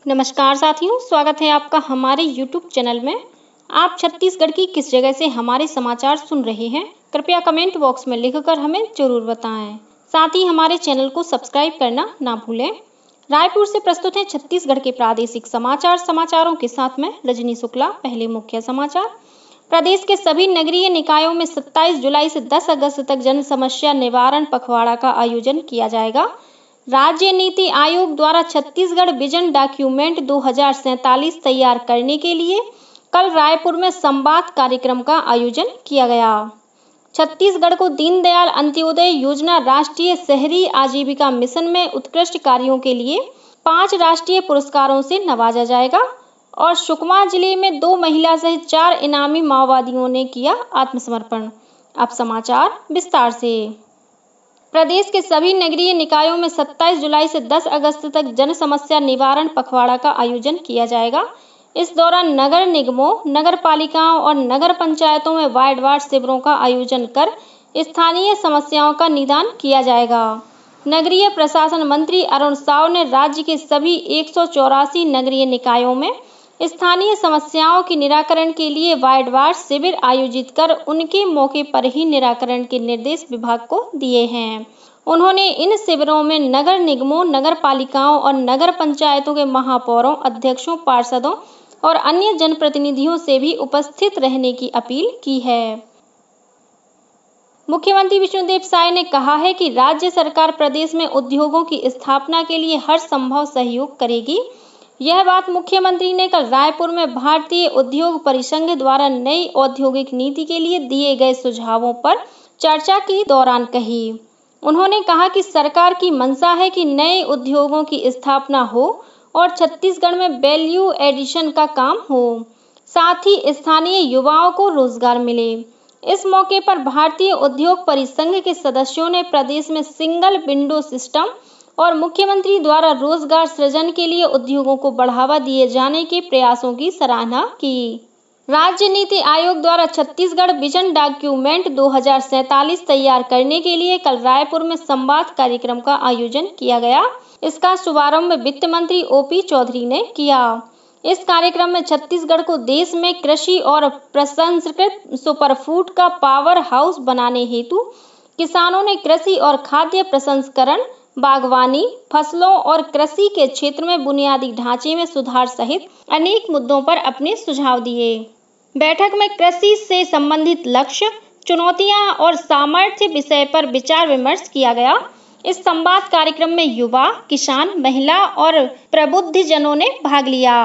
नमस्कार साथियों, स्वागत है आपका हमारे YouTube चैनल में। आप छत्तीसगढ़ की किस जगह से हमारे समाचार सुन रहे हैं, कृपया कमेंट बॉक्स में लिखकर हमें जरूर बताएं। साथ ही हमारे चैनल को सब्सक्राइब करना ना भूलें। रायपुर से प्रस्तुत है छत्तीसगढ़ के प्रादेशिक समाचारों के साथ में रजनी शुक्ला। पहले मुख्य समाचार। प्रदेश के सभी नगरीय निकायों में 27 जुलाई से 10 अगस्त तक जन समस्या निवारण पखवाड़ा का आयोजन किया जाएगा। राज्य नीति आयोग द्वारा छत्तीसगढ़ विजन डॉक्यूमेंट 2047 तैयार करने के लिए कल रायपुर में संवाद कार्यक्रम का आयोजन किया गया। छत्तीसगढ़ को दीनदयाल अंत्योदय योजना राष्ट्रीय शहरी आजीविका मिशन में उत्कृष्ट कार्यों के लिए 5 राष्ट्रीय पुरस्कारों से नवाजा जाएगा और सुकमा जिले में 2 महिला सहित 4 इनामी माओवादियों ने किया आत्मसमर्पण। अब समाचार विस्तार से। प्रदेश के सभी नगरीय निकायों में 27 जुलाई से 10 अगस्त तक जन समस्या निवारण पखवाड़ा का आयोजन किया जाएगा। इस दौरान नगर निगमों, नगर पालिकाओं और नगर पंचायतों में वार्ड शिविरों का आयोजन कर स्थानीय समस्याओं का निदान किया जाएगा। नगरीय प्रशासन मंत्री अरुण साव ने राज्य के सभी 184 नगरीय निकायों में स्थानीय समस्याओं के निराकरण के लिए वार्ड शिविर आयोजित कर उनके मौके पर ही निराकरण के निर्देश विभाग को दिए हैं। उन्होंने इन शिविरों में नगर निगमों, नगर पालिकाओं और नगर पंचायतों के महापौरों, अध्यक्षों, पार्षदों और अन्य जनप्रतिनिधियों से भी उपस्थित रहने की अपील की है। मुख्यमंत्री विष्णुदेव साय ने कहा है कि राज्य सरकार प्रदेश में उद्योगों की स्थापना के लिए हर संभव सहयोग करेगी। यह बात मुख्यमंत्री ने कल रायपुर में भारतीय उद्योग परिसंघ द्वारा नई औद्योगिक नीति के लिए दिए गए सुझावों पर चर्चा के दौरान कही। उन्होंने कहा कि सरकार की मंशा है कि नए उद्योगों की स्थापना हो और छत्तीसगढ़ में वैल्यू एडिशन का काम हो, साथ ही स्थानीय युवाओं को रोजगार मिले। इस मौके पर भारतीय उद्योग परिसंघ के सदस्यों ने प्रदेश में सिंगल विंडो सिस्टम और मुख्यमंत्री द्वारा रोजगार सृजन के लिए उद्योगों को बढ़ावा दिए जाने के प्रयासों की सराहना की। राज्य नीति आयोग द्वारा छत्तीसगढ़ विजन डॉक्यूमेंट 2047 तैयार करने के लिए कल रायपुर में संवाद कार्यक्रम का आयोजन किया गया। इसका शुभारंभ वित्त मंत्री ओपी चौधरी ने किया। इस कार्यक्रम में छत्तीसगढ़ को देश में कृषि और प्रसंस्कृत सुपरफूड का पावर हाउस बनाने हेतु किसानों ने कृषि और खाद्य प्रसंस्करण, बागवानी, फसलों और कृषि के क्षेत्र में बुनियादी ढांचे में सुधार सहित अनेक मुद्दों पर अपने सुझाव दिए। बैठक में कृषि से संबंधित लक्ष्य, चुनौतियां और सामर्थ्य विषय पर विचार विमर्श किया गया। इस संवाद कार्यक्रम में युवा, किसान, महिला और प्रबुद्धजनों ने भाग लिया।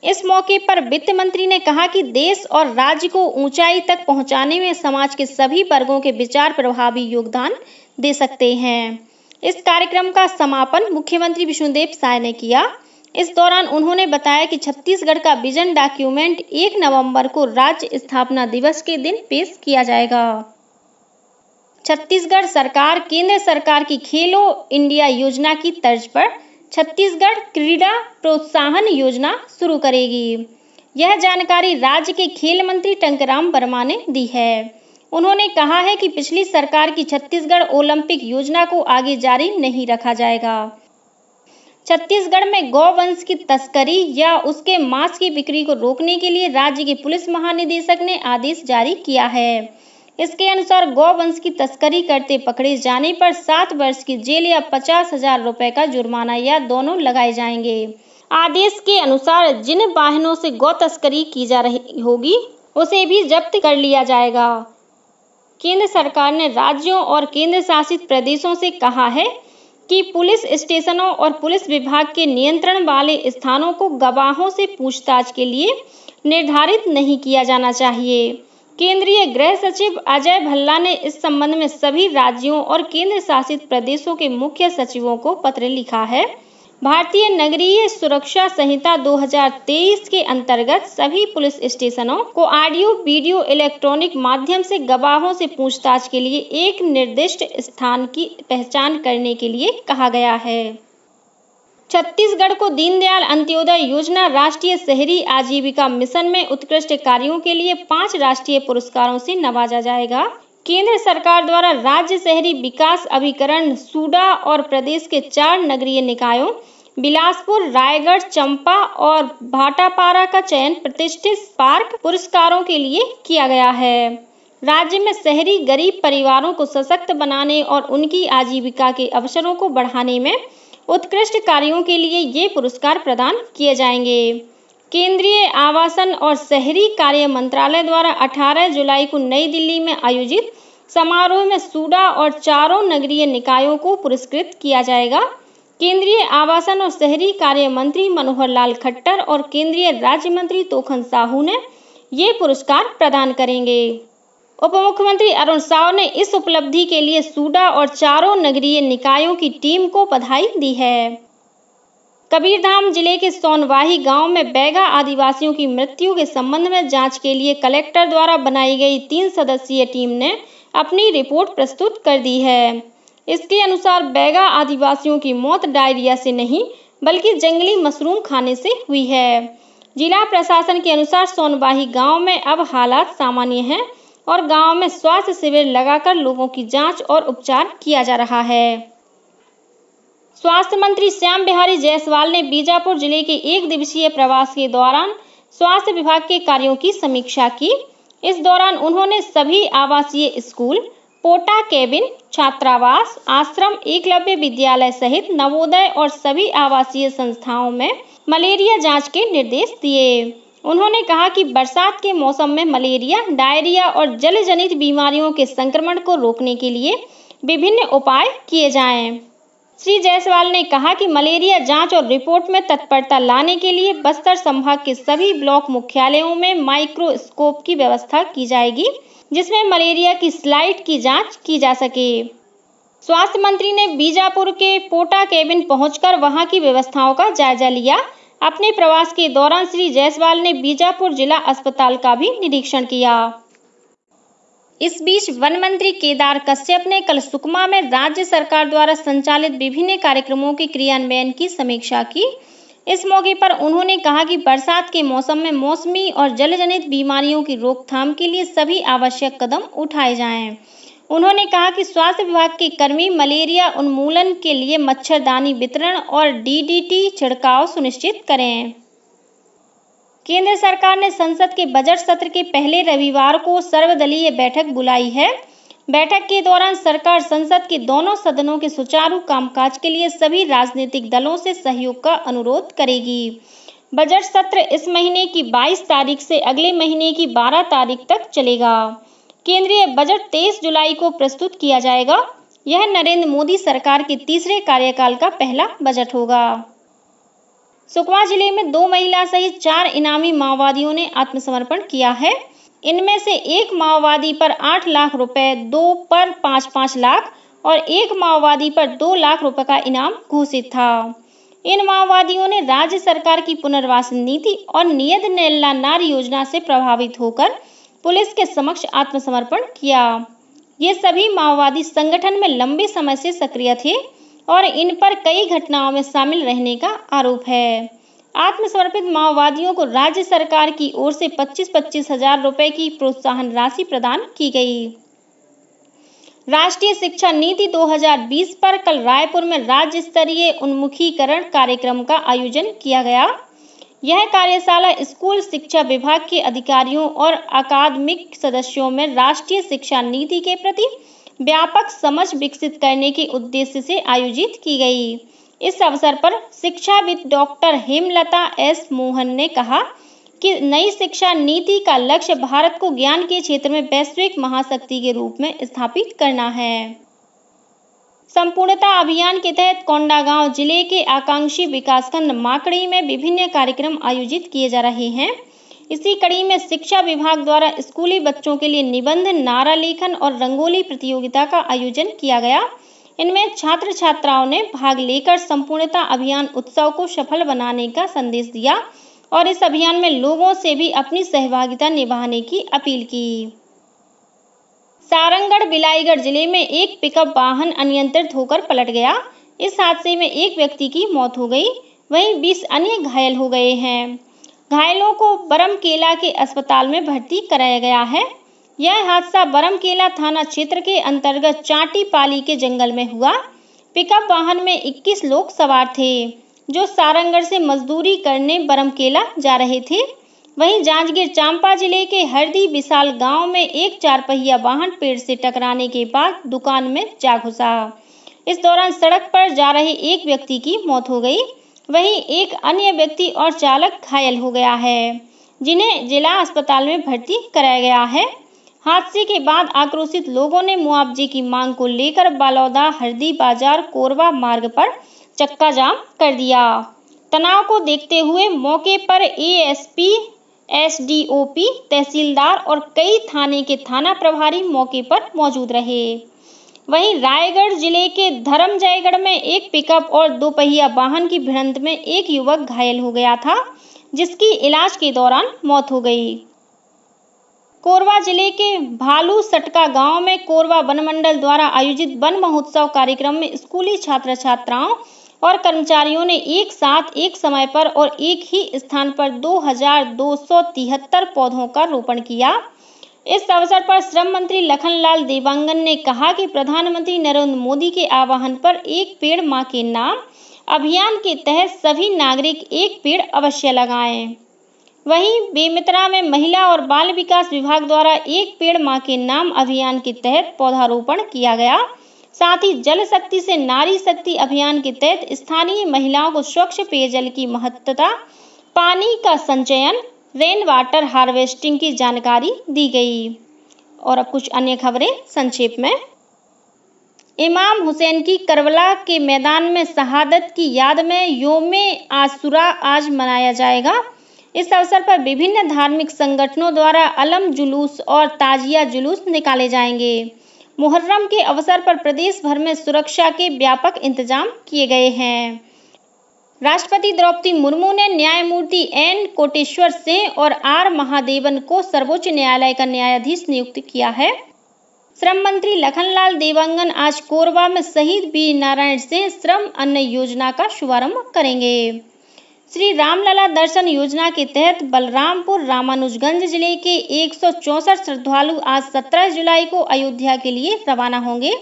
इस मौके पर वित्त मंत्री ने कहा कि देश और राज्य को ऊंचाई तक पहुंचाने में समाज के सभी वर्गों के विचार प्रभावी योगदान दे सकते हैं। इस कार्यक्रम का समापन मुख्यमंत्री विष्णुदेव साय ने किया। इस दौरान उन्होंने बताया कि छत्तीसगढ़ का विजन डॉक्यूमेंट 1 नवंबर को राज्य स्थापना दिवस के दिन पेश किया जाएगा। छत्तीसगढ़ सरकार केंद्र सरकार की खेलो इंडिया योजना की तर्ज पर छत्तीसगढ़ क्रीड़ा प्रोत्साहन योजना शुरू करेगी। यह जानकारी राज्य के खेल मंत्री टंकराम वर्मा ने दी है। उन्होंने कहा है कि पिछली सरकार की छत्तीसगढ़ ओलंपिक योजना को आगे जारी नहीं रखा जाएगा। छत्तीसगढ़ में गौवंश की तस्करी या उसके मांस की बिक्री को रोकने के लिए राज्य के पुलिस महानिदेशक ने आदेश जारी किया है। इसके अनुसार गौवंश की तस्करी करते पकड़े जाने पर 7 वर्ष की जेल या 50,000 रुपए का जुर्माना या दोनों लगाए जाएंगे। आदेश के अनुसार जिन वाहनों से गौ तस्करी की जा रही होगी उसे भी जब्त कर लिया जाएगा। केंद्र सरकार ने राज्यों और केंद्र शासित प्रदेशों से कहा है कि पुलिस स्टेशनों और पुलिस विभाग के नियंत्रण वाले स्थानों को गवाहों से पूछताछ के लिए निर्धारित नहीं किया जाना चाहिए। केंद्रीय गृह सचिव अजय भल्ला ने इस संबंध में सभी राज्यों और केंद्र शासित प्रदेशों के मुख्य सचिवों को पत्र लिखा है। भारतीय नगरीय सुरक्षा संहिता 2023 के अंतर्गत सभी पुलिस स्टेशनों को ऑडियो, वीडियो, इलेक्ट्रॉनिक माध्यम से गवाहों से पूछताछ के लिए एक निर्दिष्ट स्थान की पहचान करने के लिए कहा गया है। छत्तीसगढ़ को दीनदयाल अंत्योदय योजना राष्ट्रीय शहरी आजीविका मिशन में उत्कृष्ट कार्यों के लिए 5 राष्ट्रीय पुरस्कारों से नवाजा जाएगा। केंद्र सरकार द्वारा राज्य शहरी विकास अभिकरण सूडा और प्रदेश के 4 नगरीय निकायों बिलासपुर, रायगढ़, चंपा और भाटापारा का चयन प्रतिष्ठित स्पार्क पुरस्कारों के लिए किया गया है। राज्य में शहरी गरीब परिवारों को सशक्त बनाने और उनकी आजीविका के अवसरों को बढ़ाने में उत्कृष्ट कार्यों के लिए ये पुरस्कार प्रदान किए जाएंगे। केंद्रीय आवासन और शहरी कार्य मंत्रालय द्वारा 18 जुलाई को नई दिल्ली में आयोजित समारोह में सूडा और चारों नगरीय निकायों को पुरस्कृत किया जाएगा। केंद्रीय आवासन और शहरी कार्य मंत्री मनोहर लाल खट्टर और केंद्रीय राज्य मंत्री तोखन साहू ने ये पुरस्कार प्रदान करेंगे। उप मुख्यमंत्री अरुण साव ने इस उपलब्धि के लिए सूडा और चारों नगरीय निकायों की टीम को बधाई दी है। कबीरधाम जिले के सोनवाही गांव में बैगा आदिवासियों की मृत्यु के संबंध में जांच के लिए कलेक्टर द्वारा बनाई गई 3 सदस्यीय टीम ने अपनी रिपोर्ट प्रस्तुत कर दी है। इसके अनुसार बैगा आदिवासियों की मौत डायरिया से नहीं बल्कि जंगली मशरूम खाने से हुई है। जिला प्रशासन के अनुसार सोनवाही गांव में अब हालात सामान्य हैं और गांव में स्वास्थ्य शिविर लगाकर लोगों की जांच और उपचार किया जा रहा है। स्वास्थ्य मंत्री श्याम बिहारी जायसवाल ने बीजापुर जिले के 1 दिवसीय प्रवास के दौरान स्वास्थ्य विभाग के कार्यों की समीक्षा की। इस दौरान उन्होंने सभी आवासीय स्कूल, पोटा केबिन, छात्रावास, आश्रम, एकलव्य विद्यालय सहित नवोदय और सभी आवासीय संस्थाओं में मलेरिया जांच के निर्देश दिए। उन्होंने कहा कि बरसात के मौसम में मलेरिया, डायरिया और जल जनित बीमारियों के संक्रमण को रोकने के लिए विभिन्न उपाय किए जाएं। श्री जायसवाल ने कहा कि मलेरिया जांच और रिपोर्ट में तत्परता लाने के लिए बस्तर संभाग के सभी ब्लॉक मुख्यालयों में माइक्रोस्कोप की व्यवस्था की जाएगी, जिसमें मलेरिया की स्लाइड की जांच की जा सके। स्वास्थ्य मंत्री ने बीजापुर के पोटा केबिन पहुंचकर वहां की व्यवस्थाओं का जायजा लिया। अपने प्रवास के दौरान श्री जायसवाल ने बीजापुर जिला अस्पताल का भी निरीक्षण किया। इस बीच वन मंत्री केदार कश्यप ने कल सुकमा में राज्य सरकार द्वारा संचालित विभिन्न कार्यक्रमों के क्रियान्वयन की समीक्षा की। इस मौके पर उन्होंने कहा कि बरसात के मौसम में मौसमी और जलजनित बीमारियों की रोकथाम के लिए सभी आवश्यक कदम उठाए जाएं। उन्होंने कहा कि स्वास्थ्य विभाग के कर्मी मलेरिया उन्मूलन के लिए मच्छरदानी वितरण और DDT छिड़काव सुनिश्चित करें। केंद्र सरकार ने संसद के बजट सत्र के पहले रविवार को सर्वदलीय बैठक बुलाई है। बैठक के दौरान सरकार संसद के दोनों सदनों के सुचारू कामकाज के लिए सभी राजनीतिक दलों से सहयोग का अनुरोध करेगी। बजट सत्र इस महीने की 22 तारीख से अगले महीने की 12 तारीख तक चलेगा। केंद्रीय बजट 23 जुलाई को प्रस्तुत किया जाएगा। यह नरेंद्र मोदी सरकार के तीसरे कार्यकाल का पहला बजट होगा। सुकमा जिले में 2 महिला सहित 4 इनामी माओवादियों ने आत्मसमर्पण किया है। इनमें से एक माओवादी पर 8 लाख रुपए, 2 पर 5-5 लाख और एक माओवादी पर 2 लाख रुपए का इनाम घोषित था। इन माओवादियों ने राज्य सरकार की पुनर्वास नीति और नियत नैल्ला नार योजना से प्रभावित होकर पुलिस के समक्ष आत्मसमर्पण किया। ये सभी माओवादी संगठन में लंबे समय से सक्रिय थे और इन पर कई घटनाओं में शामिल रहने का आरोप है। आत्मसमर्पित माओवादियों को राज्य सरकार की ओर से 25-25 हजार रुपए की प्रोत्साहन राशि प्रदान की गई। राष्ट्रीय शिक्षा नीति 2020 पर कल रायपुर में राज्य स्तरीय उन्मुखीकरण कार्यक्रम का आयोजन किया गया। यह कार्यशाला स्कूल शिक्षा विभाग के अधिकारियों और अकादमिक सदस्यों में राष्ट्रीय शिक्षा नीति के प्रति व्यापक समझ विकसित करने के उद्देश्य से आयोजित की गई। इस अवसर पर शिक्षाविद डॉक्टर हेमलता एस मोहन ने कहा कि नई शिक्षा नीति का लक्ष्य भारत को ज्ञान के क्षेत्र में वैश्विक महाशक्ति के रूप में स्थापित करना है। संपूर्णता अभियान के तहत कोंडागांव जिले के आकांक्षी विकासखंड माकड़ी में विभिन्न कार्यक्रम आयोजित किए जा रहे हैं। इसी कड़ी में शिक्षा विभाग द्वारा स्कूली बच्चों के लिए निबंध, नारा लेखन और रंगोली प्रतियोगिता का आयोजन किया गया। इनमें छात्र छात्राओं ने भाग लेकर संपूर्णता अभियान उत्सव को सफल बनाने का संदेश दिया और इस अभियान में लोगों से भी अपनी सहभागिता निभाने की अपील की। सारंगढ़ बिलाईगढ़ जिले में एक पिकअप वाहन अनियंत्रित होकर पलट गया। इस हादसे में एक व्यक्ति की मौत हो गई, वहीं 20 अन्य घायल हो गए हैं। घायलों को बरमकेला के अस्पताल में भर्ती कराया गया है। यह हादसा बरमकेला थाना क्षेत्र के अंतर्गत चाटी पाली के जंगल में हुआ। पिकअप वाहन में 21 लोग सवार थे। जो सारंगढ़ से मजदूरी करने बरमकेला जा रहे थे। वहीं जांजगीर चांपा जिले के हरदी विशाल गांव में एक 4 पहिया वाहन पेड़ से टकराने के बाद दुकान में जा घुसा। इस दौरान सड़क पर जा रहे एक व्यक्ति की मौत हो गई। वहीं एक अन्य व्यक्ति और चालक घायल हो गया है, जिन्हें जिला अस्पताल में भर्ती कराया गया है। हादसे के बाद आक्रोशित लोगों ने मुआवजे की मांग को लेकर बालौदा हरदी बाजार कोरबा मार्ग पर चक्का जाम कर दिया। तनाव को देखते हुए मौके पर एएसपी, एसडीओपी, तहसीलदार और कई थाने के थाना प्रभारी मौके पर मौजूद रहे। वहीं रायगढ़ जिले के धर्मजयगढ़ में एक पिकअप और 2 पहिया वाहन की भिड़ंत में एक युवक घायल हो गया था, जिसकी इलाज के दौरान मौत हो गई। कोरबा जिले के भालू सटका गांव में कोरबा वन मंडल द्वारा आयोजित वन महोत्सव कार्यक्रम में स्कूली छात्र छात्राओं और कर्मचारियों ने एक साथ एक समय पर और एक ही स्थान पर 2273 पौधों का रोपण किया। इस अवसर पर श्रम मंत्री लखनलाल देवांगन ने कहा कि प्रधानमंत्री नरेंद्र मोदी के आह्वान पर एक पेड़ मां के नाम अभियान के तहत सभी नागरिक एक पेड़ अवश्य लगाएं। वहीं बेमित्रा में महिला और बाल विकास विभाग द्वारा एक पेड़ मां के नाम अभियान के तहत पौधारोपण किया गया। साथ ही जल शक्ति से नारी शक्ति अभियान के तहत स्थानीय महिलाओं को स्वच्छ पेयजल की महत्वता, पानी का संचयन, रेन वाटर हार्वेस्टिंग की जानकारी दी गई। और अब कुछ अन्य खबरें संक्षेप में। इमाम हुसैन की करबला के मैदान में शहादत की याद में यौमे आशुरा आज मनाया जाएगा। इस अवसर पर विभिन्न धार्मिक संगठनों द्वारा अलम जुलूस और ताजिया जुलूस निकाले जाएंगे। मुहर्रम के अवसर पर प्रदेश भर में सुरक्षा के व्यापक इंतजाम किए गए हैं। राष्ट्रपति द्रौपदी मुर्मू ने न्यायमूर्ति एन कोटेश्वर सिंह और आर महादेवन को सर्वोच्च न्यायालय का न्यायाधीश नियुक्त किया है। श्रम मंत्री लखनलाल देवांगन आज कोरबा में शहीद वीर नारायण सिंह श्रम अन्न योजना का शुभारंभ करेंगे। श्री रामलला दर्शन योजना के तहत बलरामपुर रामानुजगंज जिले के 164 श्रद्धालु आज 17 जुलाई को अयोध्या के लिए रवाना होंगे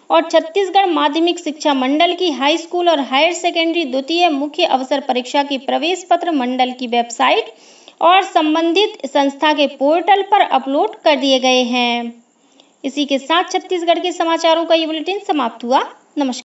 और छत्तीसगढ़ माध्यमिक शिक्षा मंडल की हाई स्कूल और हायर सेकेंडरी द्वितीय मुख्य अवसर परीक्षा के प्रवेश पत्र मंडल की वेबसाइट और संबंधित संस्था के पोर्टल पर अपलोड कर दिए गए हैं। इसी के साथ छत्तीसगढ़ के समाचारों का ये बुलेटिन समाप्त हुआ। नमस्कार।